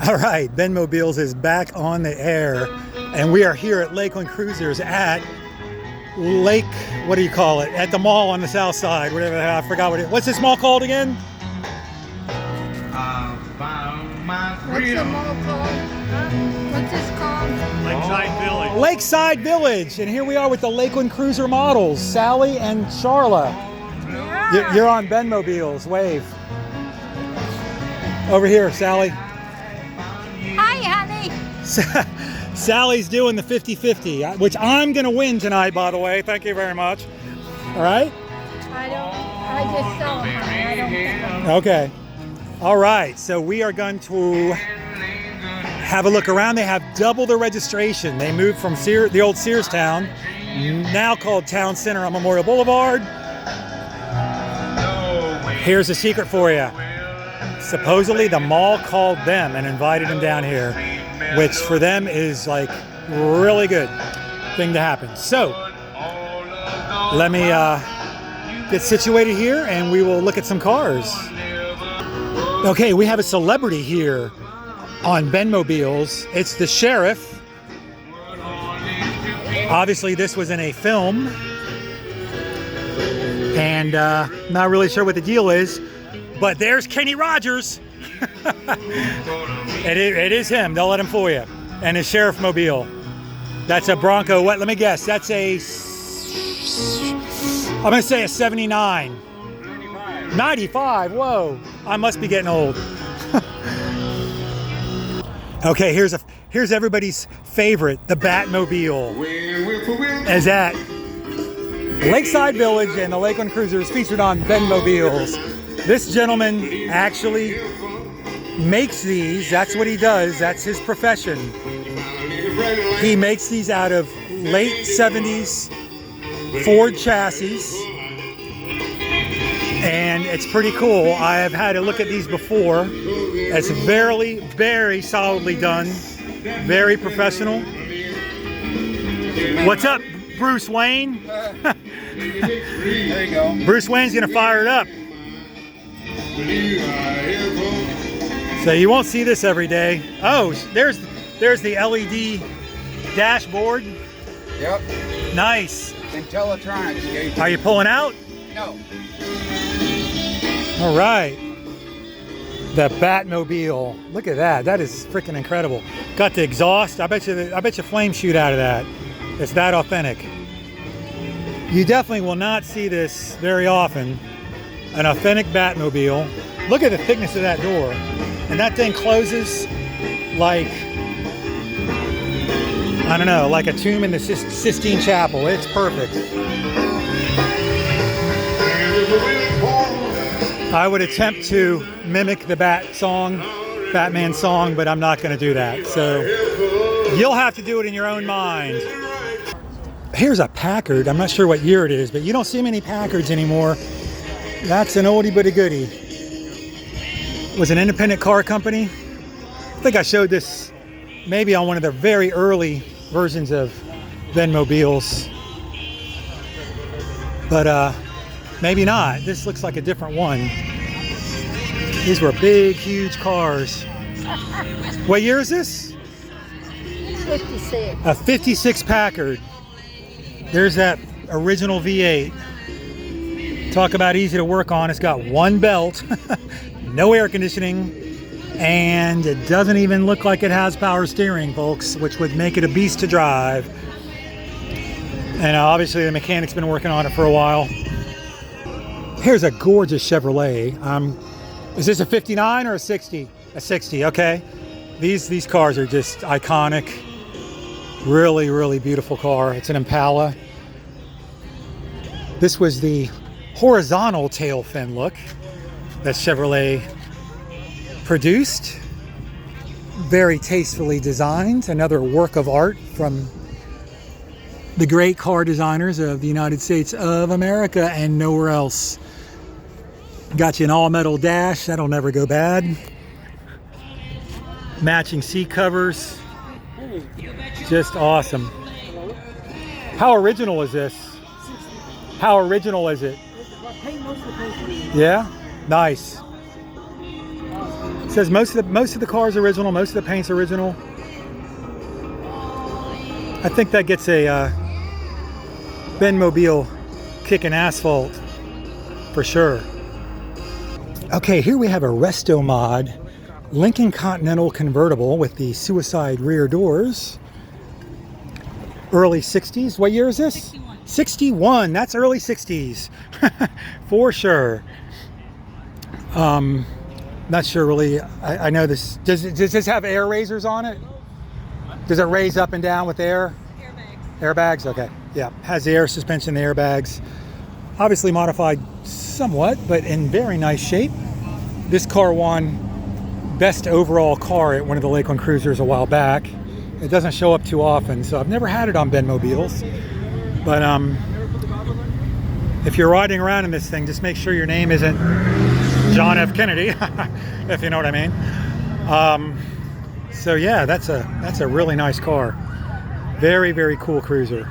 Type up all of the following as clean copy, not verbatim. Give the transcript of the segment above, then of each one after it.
All right, BenMobiles is back on the air, and we are here at Lakeland Cruisers at Lake, what do you call it? At the mall on the south side, whatever the hell, I forgot what's this mall called again? What's the mall called? What's this called? Lakeside Village. Lakeside Village, and here we are with the Lakeland Cruiser models, Sally and Charla. Yeah. You're on BenMobiles, wave. Over here, Sally. Hi, honey. Sally's doing the 50-50, which I'm going to win tonight, by the way. Thank you very much. All right? I just saw them, honey. I don't. Okay. All right. So we are going to have a look around. They have double the registration. They moved from the old Sears Town, now called Town Center on Memorial Boulevard. Here's a secret for you. Supposedly the mall called them and invited them down here, which for them is like really good thing to happen. So let me get situated here and we will look at some cars. Okay, we have a celebrity here on BenMobiles. It's the sheriff. Obviously this was in a film and not really sure what the deal is. But there's Kenny Rogers. it is him. They'll let him fool you. And his sheriff mobile. That's a Bronco. What? Let me guess. That's I'm going to say a 79. 95. Whoa. I must be getting old. Okay, here's everybody's favorite, the Batmobile. As at Lakeside Village and the Lakeland Cruisers featured on BenMobiles. This gentleman actually makes these. That's what he does. That's his profession. He makes these out of late 70s Ford chassis. And it's pretty cool. I have had a look at these before. It's very, very solidly done. Very professional. What's up, Bruce Wayne? There you go. Bruce Wayne's gonna fire it up. So you won't see this every day. Oh, there's the LED dashboard. Yep. Nice. Intellitronics. Are you pulling out? No. All right. The Batmobile. Look at that. That is freaking incredible. Got the exhaust. I bet you flames shoot out of that. It's that authentic. You definitely will not see this very often. An authentic Batmobile. Look at the thickness of that door. And that thing closes like, I don't know, like a tomb in the Sistine Chapel. It's perfect. I would attempt to mimic the Batman song, but I'm not going to do that. So you'll have to do it in your own mind. Here's a Packard. I'm not sure what year it is, but you don't see many Packards anymore. That's an oldie but a goodie. It was an independent car company. I think I showed this maybe on one of the very early versions of BenMobiles. But maybe not. This looks like a different one. These were big, huge cars. What year is this? 56. A 56 Packard. There's that original V8. Talk about easy to work on. It's got one belt, no air conditioning, and it doesn't even look like it has power steering, folks, which would make it a beast to drive. And obviously the mechanic's been working on it for a while. Here's a gorgeous Chevrolet. Is this a 59 or a 60? A 60, okay. These cars are just iconic. Really, really beautiful car. It's an Impala. This was the horizontal tail fin look that Chevrolet produced. Very tastefully designed. Another work of art from the great car designers of the United States of America and nowhere else. Got you an all-metal dash. That'll never go bad. Matching seat covers. Just awesome. How original is this? How original is it? Yeah? Nice. says most of the car's original, most of the paint's original. I think that gets a BenMobile kicking asphalt for sure. Okay, here we have a Resto Mod Lincoln Continental convertible with the suicide rear doors. Early 60s. What year is this? 61. 61. That's early 60s for sure. Not sure really. I know this. Does this have air raisers on it? Does it raise up and down with air? Airbags. Okay. Yeah. Has the air suspension, the airbags. Obviously modified somewhat, but in very nice shape. This car won best overall car at one of the Lakeland Cruisers a while back. It doesn't show up too often, so I've never had it on BenMobiles. But if you're riding around in this thing, just make sure your name isn't John F. Kennedy, if you know what I mean. So yeah, that's a really nice car. Very, very cool cruiser.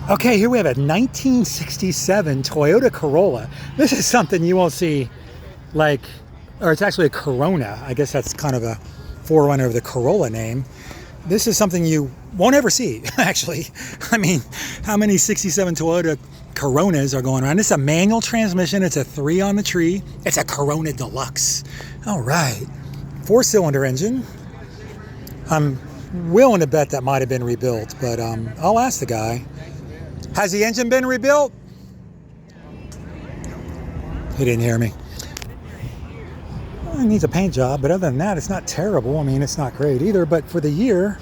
Okay, here we have a 1967 Toyota Corolla. This is something you won't see, like, or it's actually a Corona. I guess that's kind of a forerunner of the Corolla name. This is something you won't ever see, actually. I mean, how many 67 Toyota Coronas are going around? This is a manual transmission. It's a 3 on the tree. It's a Corona Deluxe. All right. 4-cylinder engine. I'm willing to bet that might have been rebuilt, but I'll ask the guy. Has the engine been rebuilt? He didn't hear me. Well, it needs a paint job, but other than that, it's not terrible. I mean, it's not great either, but for the year,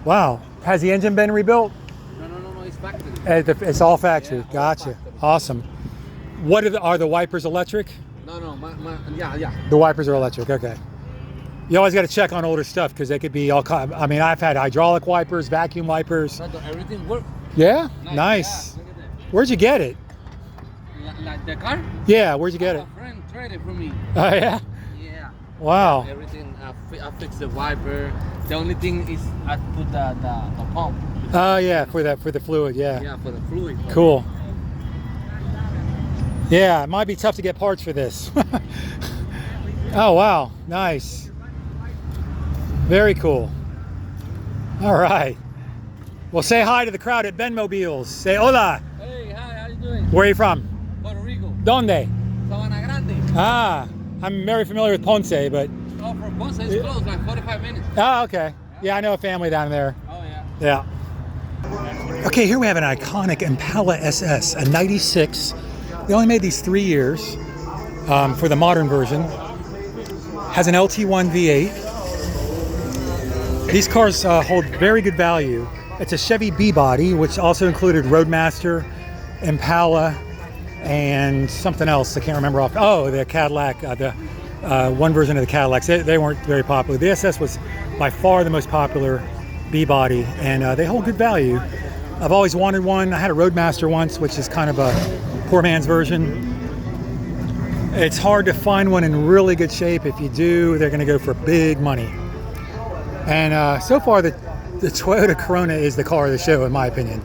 wow. Has the engine been rebuilt? No, it's factory. It's all factory. Yeah, Gotcha. factory. Awesome. What are the wipers electric? No, yeah. The wipers are electric. Okay. You always got to check on older stuff because they could be all kind. I mean, I've had hydraulic wipers, vacuum wipers. Everything works. Yeah. Nice. Yeah, look at that. Where'd you get it? Like the car? Yeah. Where'd you get it? A friend traded for me. Oh yeah. Yeah. Wow. Everything. I fixed the wiper. The only thing is I put the pump. Oh yeah, for the fluid. Yeah. Yeah, for the fluid. Cool. Yeah, it might be tough to get parts for this. Oh wow, nice. Very cool. All right. Well, say hi to the crowd at BenMobiles. Say hola. Hey, hi, how you doing? Where are you from? Puerto Rico. Donde? Sabana Grande. Ah, I'm very familiar with Ponce, but. Oh, from Ponce, it's close, like 45 minutes. Oh, okay. Yeah, I know a family down there. Oh, yeah. Yeah. Okay, here we have an iconic Impala SS, a 96. They only made these 3 years for the modern version. Has an LT1 V8. These cars hold very good value. It's a Chevy B-body, which also included Roadmaster, Impala, and something else I can't remember off. Oh, the Cadillac, one version of the Cadillacs. They weren't very popular. The SS was by far the most popular B-body, and they hold good value. I've always wanted one. I had a Roadmaster once, which is kind of a poor man's version. It's hard to find one in really good shape. If you do, they're going to go for big money. And so far, the Toyota Corona is the car of the show, in my opinion.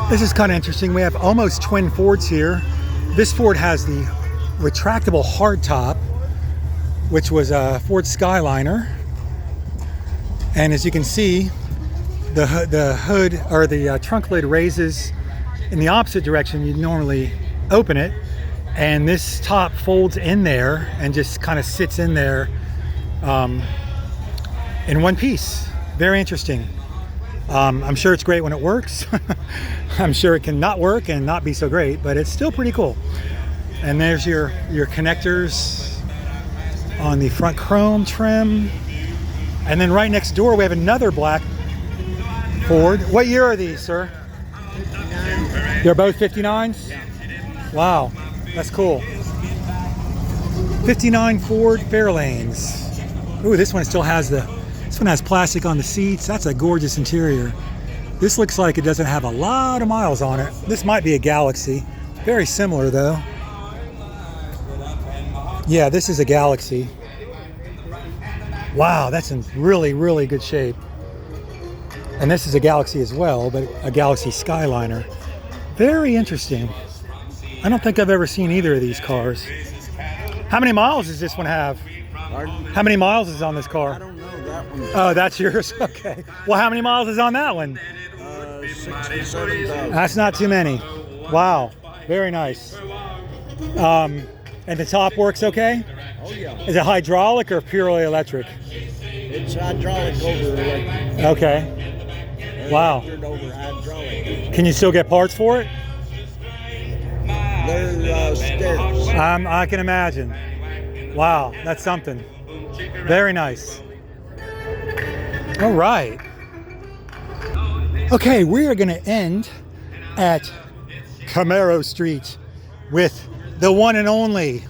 This is kind of interesting. We have almost twin Fords here. This Ford has the retractable hardtop, which was a Ford Skyliner. And as you can see, the hood or the trunk lid raises in the opposite direction. You normally open it, and this top folds in there and just kind of sits in there in one piece. Very interesting. I'm sure it's great when it works. I'm sure it can not work and not be so great, but it's still pretty cool. And there's your connectors on the front chrome trim. And then right next door we have another black Ford. What year are these, sir? They're both 59s? Wow, that's cool. 59 Ford Fairlanes. Ooh, this one still has this one has plastic on the seats. That's a gorgeous interior. This looks like it doesn't have a lot of miles on it. This might be a Galaxy. Very similar though. Yeah, this is a Galaxy. Wow, that's in really, really good shape. And this is a Galaxy as well, but a Galaxy Skyliner. Very interesting. I don't think I've ever seen either of these cars. How many miles does this one have? Pardon? How many miles is on this I car? don't know that one. Oh, that's yours? Okay. Well, how many miles is on that one? 67,000. That's not too many. Wow. Very nice. And the top works okay? Oh yeah, Is it hydraulic or purely electric? it's hydraulic over electric. Okay. Wow. Electric over hydraulic. Can you still get parts for it? They're scarce. I can imagine. Wow, that's something. Very nice. All right. Okay, we are going to end at Camaro Street with the one and only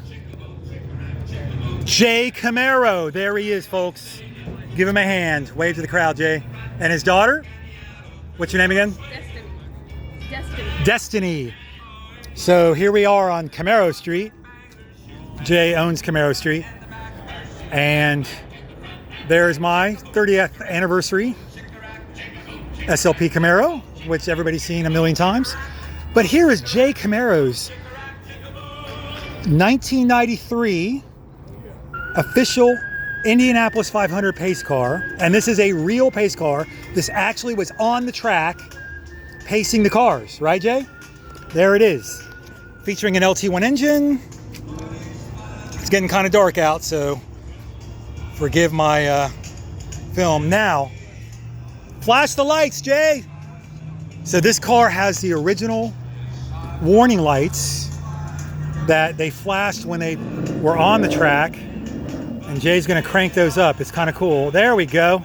Jay Camaro. There he is, folks. Give him a hand. Wave to the crowd, Jay. And his daughter? What's your name again? Destiny. So here we are on Camaro Street. Jay owns Camaro Street. And there's my 30th anniversary SLP Camaro, which everybody's seen a million times. But here is Jay Camaro's 1993 official Indianapolis 500 pace car. And this is a real pace car. This actually was on the track pacing the cars, right, Jay? There it is. Featuring an LT1 engine. It's getting kind of dark out, so forgive my film. Now, flash the lights, Jay. So this car has the original warning lights that they flashed when they were on the track. And Jay's gonna crank those up. It's kind of cool. There we go.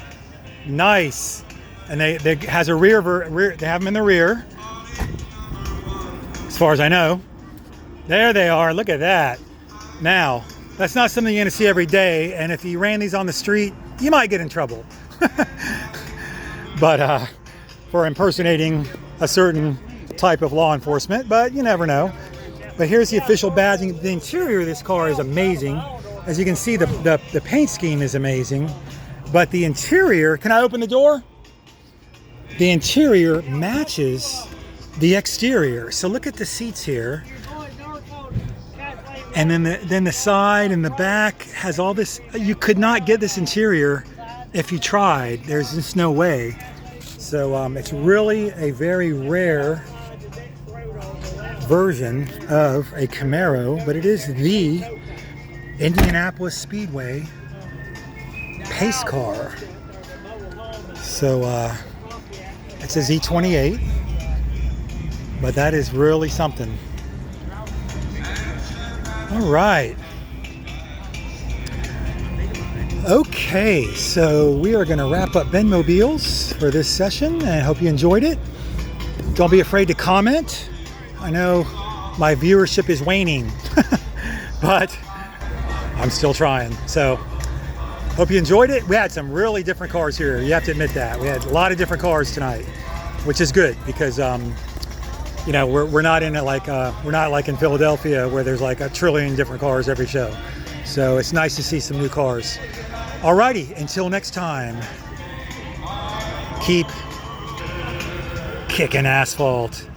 Nice. And they has a rear, they have them in the rear, as far as I know. There they are. Look at that. Now, that's not something you're gonna see every day. And if you ran these on the street, you might get in trouble. But for impersonating a certain type of law enforcement, but you never know. But here's the official badging. The interior of this car is amazing. As you can see, the paint scheme is amazing. But the interior, can I open the door? The interior matches the exterior. So look at the seats here. And then the side and the back has all this. You could not get this interior if you tried. There's just no way. So it's really a very rare version of a Camaro, but it is the Indianapolis Speedway pace car. So it's a Z28, but that is really something. All right. Okay, so we are going to wrap up BenMobiles for this session, and I hope you enjoyed it. Don't be afraid to comment. I know my viewership is waning, but I'm still trying. So hope you enjoyed it. We had some really different cars here. You have to admit that. We had a lot of different cars tonight, which is good because you know, we're not in it like we're not like in Philadelphia where there's like a trillion different cars every show. So it's nice to see some new cars. Alrighty, until next time, keep kicking asphalt.